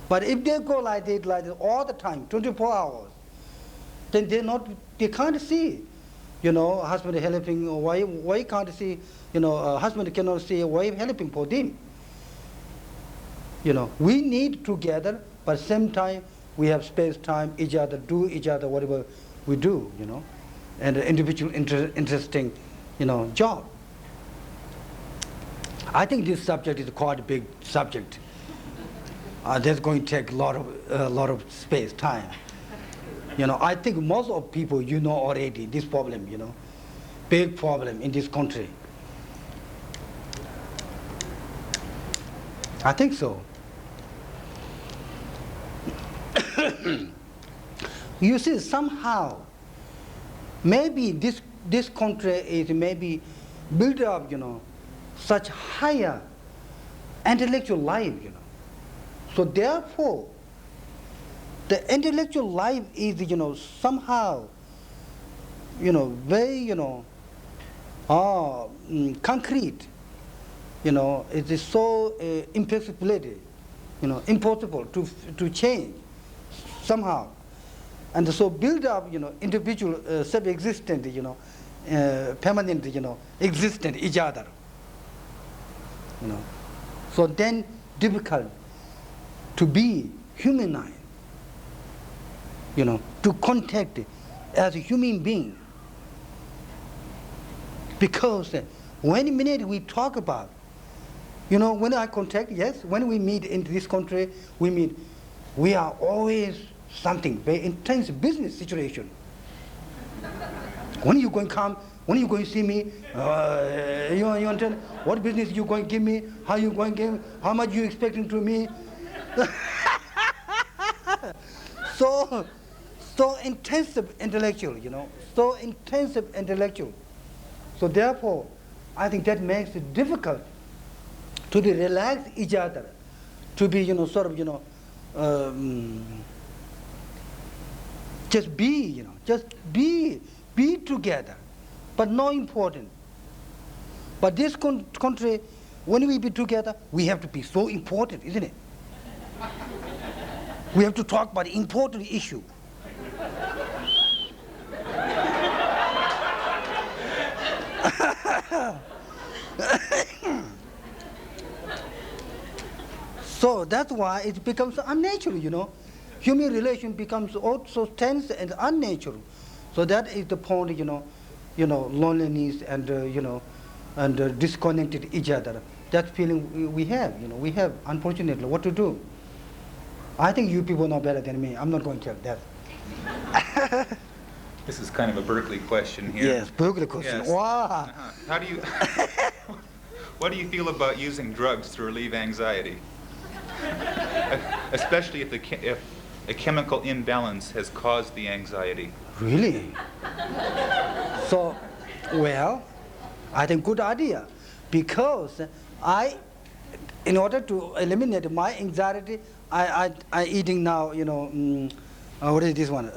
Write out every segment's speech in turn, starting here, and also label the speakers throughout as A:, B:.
A: But if they go like this all the time, 24 hours, then they can't see, husband helping wife, wife can't see, husband cannot see wife helping for them. We need together, but same time we have space time, each other, do each other whatever we do, and individual interesting, job. I think this subject is quite a big subject. That's going to take a lot of space, time. I think most of people already this problem, big problem in this country. I think so. You see, somehow, maybe this country is maybe built up, such higher intellectual life, So therefore, the intellectual life is, somehow, very, concrete. It is so impossibility, impossible to change somehow. And so build up, individual self-existent, permanent, existent each other. So then difficult to be humanized, to contact as a human being. Because when minute we talk about, when I contact, yes, when we meet in this country, we are always something very intense business situation. When you going to come, when you going to see me, you understand what business you going to give me, how you going to give, how much you expecting to me. So intensive intellectual, so intensive intellectual. So therefore, I think that makes it difficult to be relax each other, to be, sort of, just be together, but not important. But this country, when we be together, we have to be so important, isn't it? We have to talk about important issue. So that's why it becomes unnatural, Human relation becomes also tense and unnatural. So that is the point, loneliness and, and disconnected each other. That feeling we have, we have, unfortunately, what to do? I think you people know better than me. I'm not going to tell that.
B: This is kind of a Berkeley question here.
A: Yes, Berkeley question.
B: Yes.
A: Wow.
B: How do you, what do you feel about using drugs to relieve anxiety? Especially if a chemical imbalance has caused the anxiety.
A: Really? So, well, I think good idea, because in order to eliminate my anxiety, I eating now, what is this one?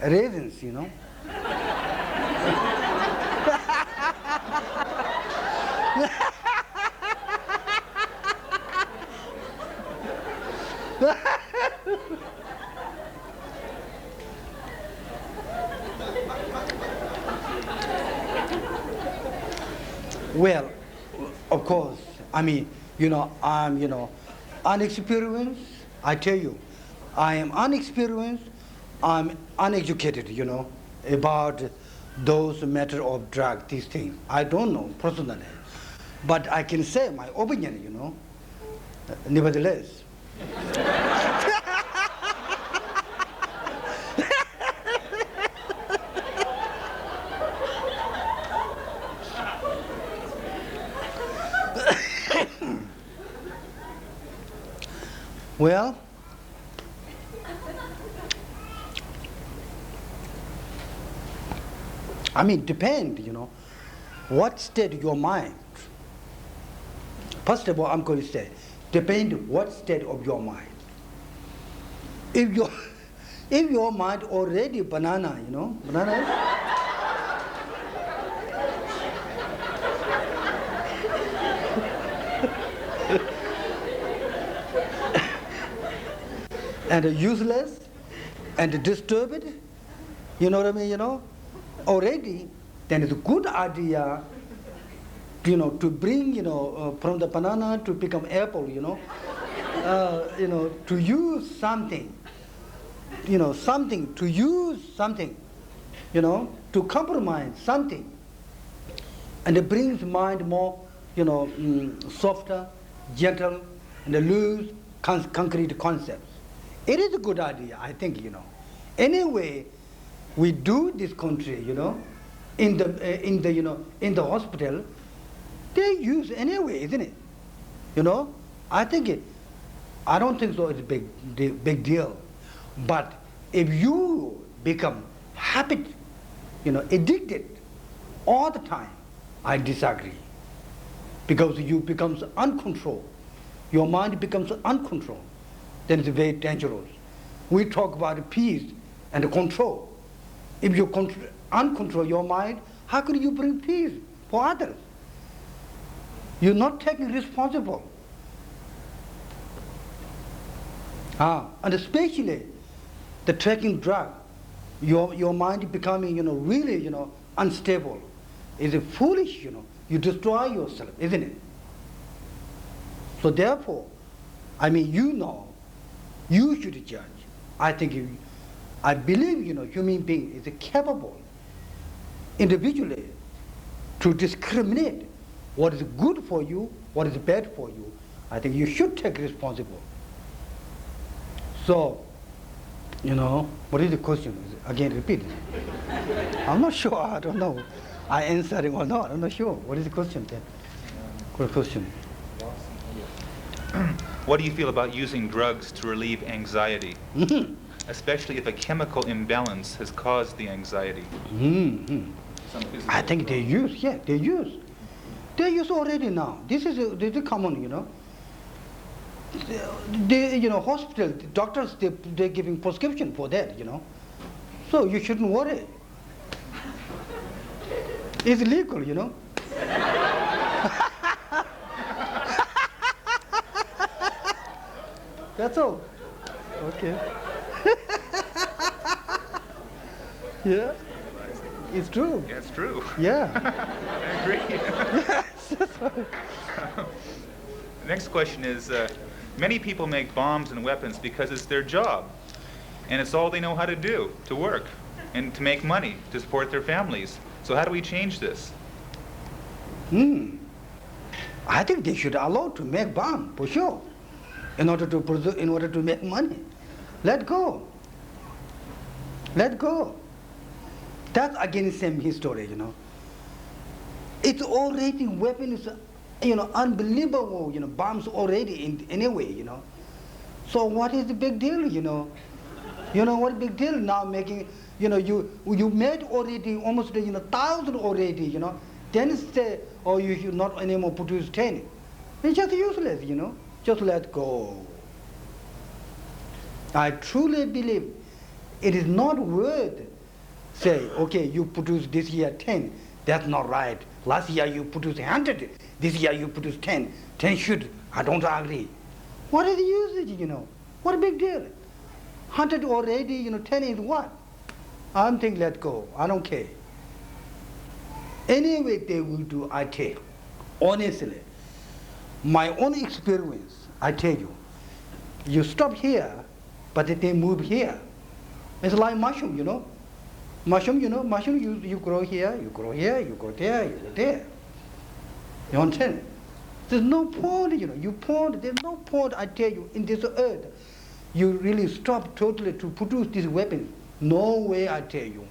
A: Raisins, Well, of course, I'm, unexperienced. I tell you, I am unexperienced, I'm uneducated, about those matter of drug, these things. I don't know personally. But I can say my opinion, nevertheless. Well, depend, what state of your mind. First of all, I'm going to say, depend what state of your mind. If your mind already banana, banana. and useless and disturbed. You know what I mean? Already, then it's a good idea, to bring, from the banana to become apple. To use something, to use something, to compromise something, and it brings mind more, softer, gentle, and loose, concrete concepts. It is a good idea, I think. Anyway, we do this country, in the hospital, they use anyway, isn't it? I think I don't think so. It's a big deal. But if you become habit, addicted all the time, I disagree. Because you become uncontrolled. Your mind becomes uncontrolled. Then it's very dangerous. We talk about peace and control. If you uncontrol your mind, how can you bring peace for others? You're not taking responsible. And especially the taking drug, your mind becoming, really, unstable. It's foolish, You destroy yourself, isn't it? So therefore, you should judge. I believe, human being is capable individually to discriminate what is good for you, what is bad for you. I think you should take responsible. So, what is the question? Again, repeat it. I'm not sure. I don't know. I answering or not. I'm not sure. What is the question then? Good question.
B: What do you feel about using drugs to relieve anxiety, especially if a chemical imbalance has caused the anxiety?
A: I think they use. Yeah, they use. They use already now. This is common. Hospital, the doctors, they're giving prescription for that, So you shouldn't worry. It's legal, That's all. Okay. Yeah. It's true.
B: Yeah, it's true.
A: Yeah.
B: I agree.
A: Yes, that's right.
B: The next question is, many people make bombs and weapons because it's their job, and it's all they know how to do, to work, and to make money, to support their families. So how do we change this?
A: I think they should allow to make bomb, for sure, in order to make money. Let go. Let go. That's again the same history, It's already weapons, unbelievable, bombs already in anyway, So what is the big deal, what big deal now making, you made already almost, 1,000 already, Then say, oh, you should not anymore produce 10. It's just useless, Just let go. I truly believe it is not worth say, okay, you produce this year 10. That's not right. Last year you produced 100. This year you produced 10. 10 should. I don't agree. What is the usage, What a big deal. 100 already, 10 is what? I'm thinking let go. I don't care. Anyway they will do, I tell you. Honestly. My own experience, I tell you. You stop here, but they move here. It's like mushroom, Mushroom, mushroom you grow here, you grow here, you go there, you go there. You understand? There's no point, there's no point, I tell you, in this earth. You really stop totally to produce these weapons. No way, I tell you.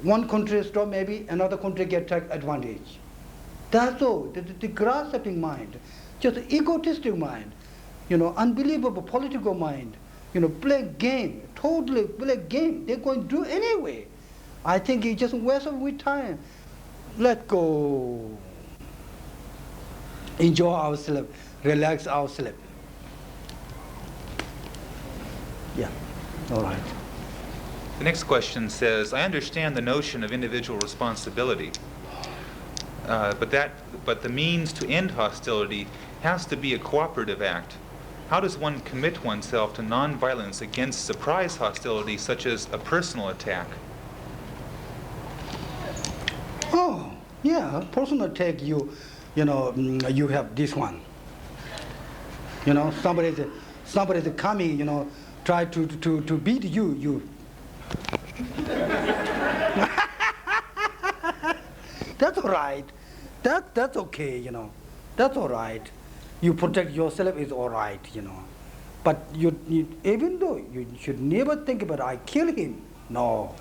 A: One country stop, maybe another country get advantage. That's all. The grasping mind, just egotistic mind, unbelievable political mind, play game, totally play game. They're going to do anyway. I think it's just a waste of time. Let go. Enjoy ourselves, relax ourselves. Yeah, all right.
B: The next question says, I understand the notion of individual responsibility, but the means to end hostility has to be a cooperative act. How does one commit oneself to nonviolence against surprise hostility such as a personal attack?
A: Oh, yeah, personal attack, you know, you have this one. You know, somebody's coming, you know, try to beat you. That's all right. That's okay, you know. That's all right. You protect yourself is all right, you know. But you even though you should never think about I kill him. No.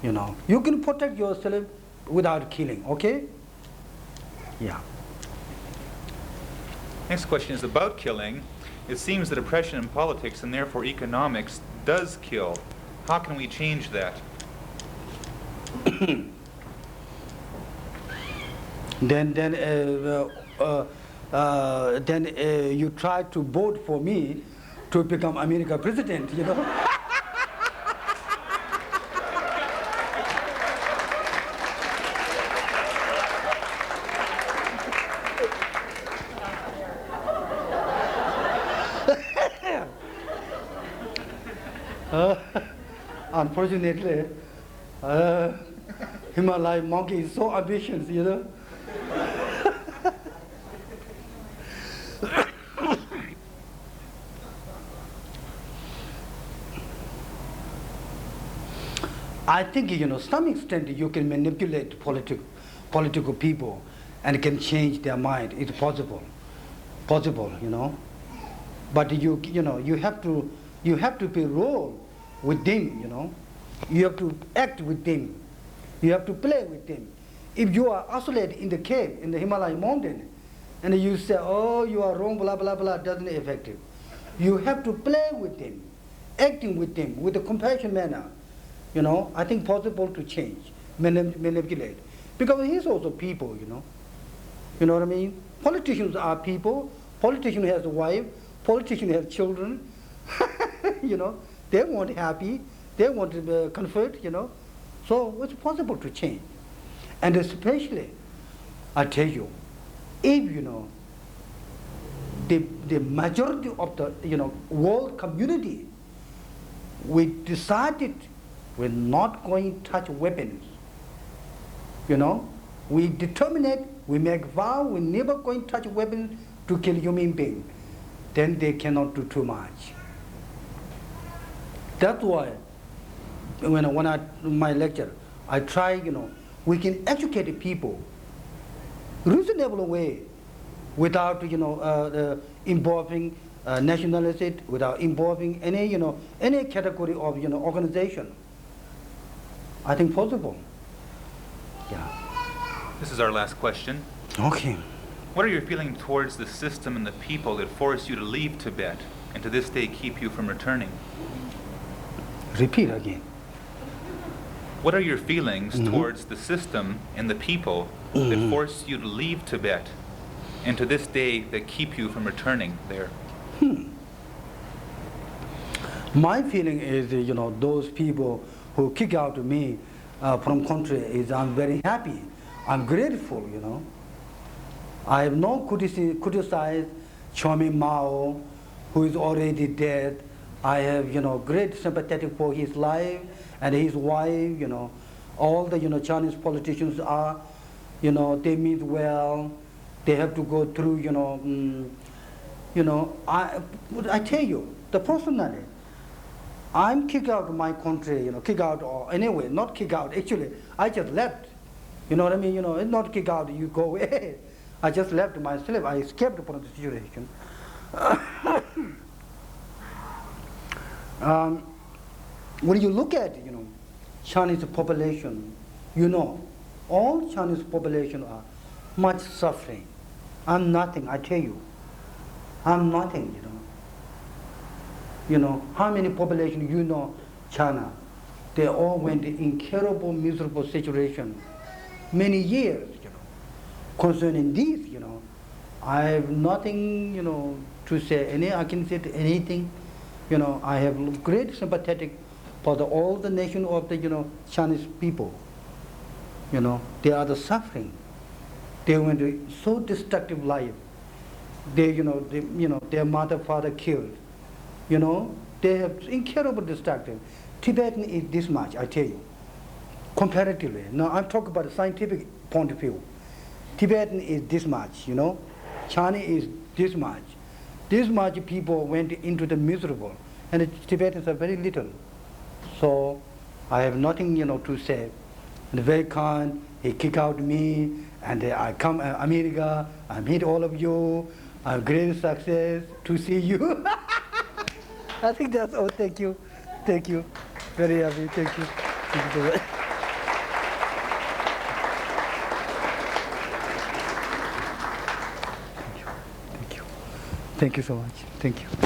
A: You know, you can protect yourself without killing, okay? Yeah.
B: Next question is about killing. It seems that oppression in politics and therefore economics does kill. How can we change that?
A: Then you try to vote for me to become America president, you know. Unfortunately, Himalaya monkey is so ambitious, you know. I think, you know, some extent you can manipulate political people and can change their mind. It's possible, you know. But you know, you have to be role with them, you know. You have to act with them. You have to play with them. If you are isolated in the cave in the Himalaya mountain, and you say, "Oh, you are wrong," blah blah blah, doesn't affect you. You have to play with them, acting with them with a compassion manner. You know, I think possible to change, manipulate, because he's also people. You know what I mean. Politicians are people. Politician has a wife. Politician has children. You know, they want happy. They want comfort. You know, so it's possible to change, and especially, I tell you, if you know the majority of the world community, we decided we're not going to touch weapons. You know, we determine it, we make vow, we're never going to touch weapons to kill human beings. Then they cannot do too much. That's why when I my lecture, I try, you know, we can educate people reasonable way without, you know, involving nationality, without involving any, you know, any category of, you know, organization. I think possible. Yeah.
B: This is our last question.
A: Okay.
B: What are your feelings towards the system and the people that forced you to leave Tibet and to this day keep you from returning?
A: Repeat again.
B: What are your feelings towards the system and the people that forced you to leave Tibet and to this day that keep you from returning there?
A: My feeling is, you know, those people who kick out me from country is I'm very happy. I'm grateful, you know. I have no criticized Chomi Mao, who is already dead. I have, you know, great sympathetic for his life and his wife, you know. All the, you know, Chinese politicians are, you know, they mean well. They have to go through, you know, I tell you, the personally, I'm kicked out of my country, you know, kick out or anyway, not kick out, actually, I just left. You know what I mean? You know, it's not kick out, you go away. I just left myself, I escaped from the situation. When you look at, you know, Chinese population, you know, all Chinese population are much suffering. I'm nothing, I tell you. I'm nothing, you know. You know, how many population you know China? They all went in incurable, miserable situation many years, you know. Concerning this, you know, I have nothing, you know, to say I can say anything. You know, I have great sympathetic for all the nation of the, you know, Chinese people. You know, they are the suffering. They went to so destructive life. their mother, father killed. They have incredible destruction. Tibetan is this much, I tell you, comparatively. Now I'm talking about a scientific point of view. Tibetan is this much, China is this much. This much people went into the miserable, and the Tibetans are very little. So I have nothing, to say. And very kind, he kick out me, and I come America, I meet all of you, great success to see you. I think that's all. Thank you. Thank you. Very happy. Thank you. Thank you so much. Thank you. Thank you so much. Thank you.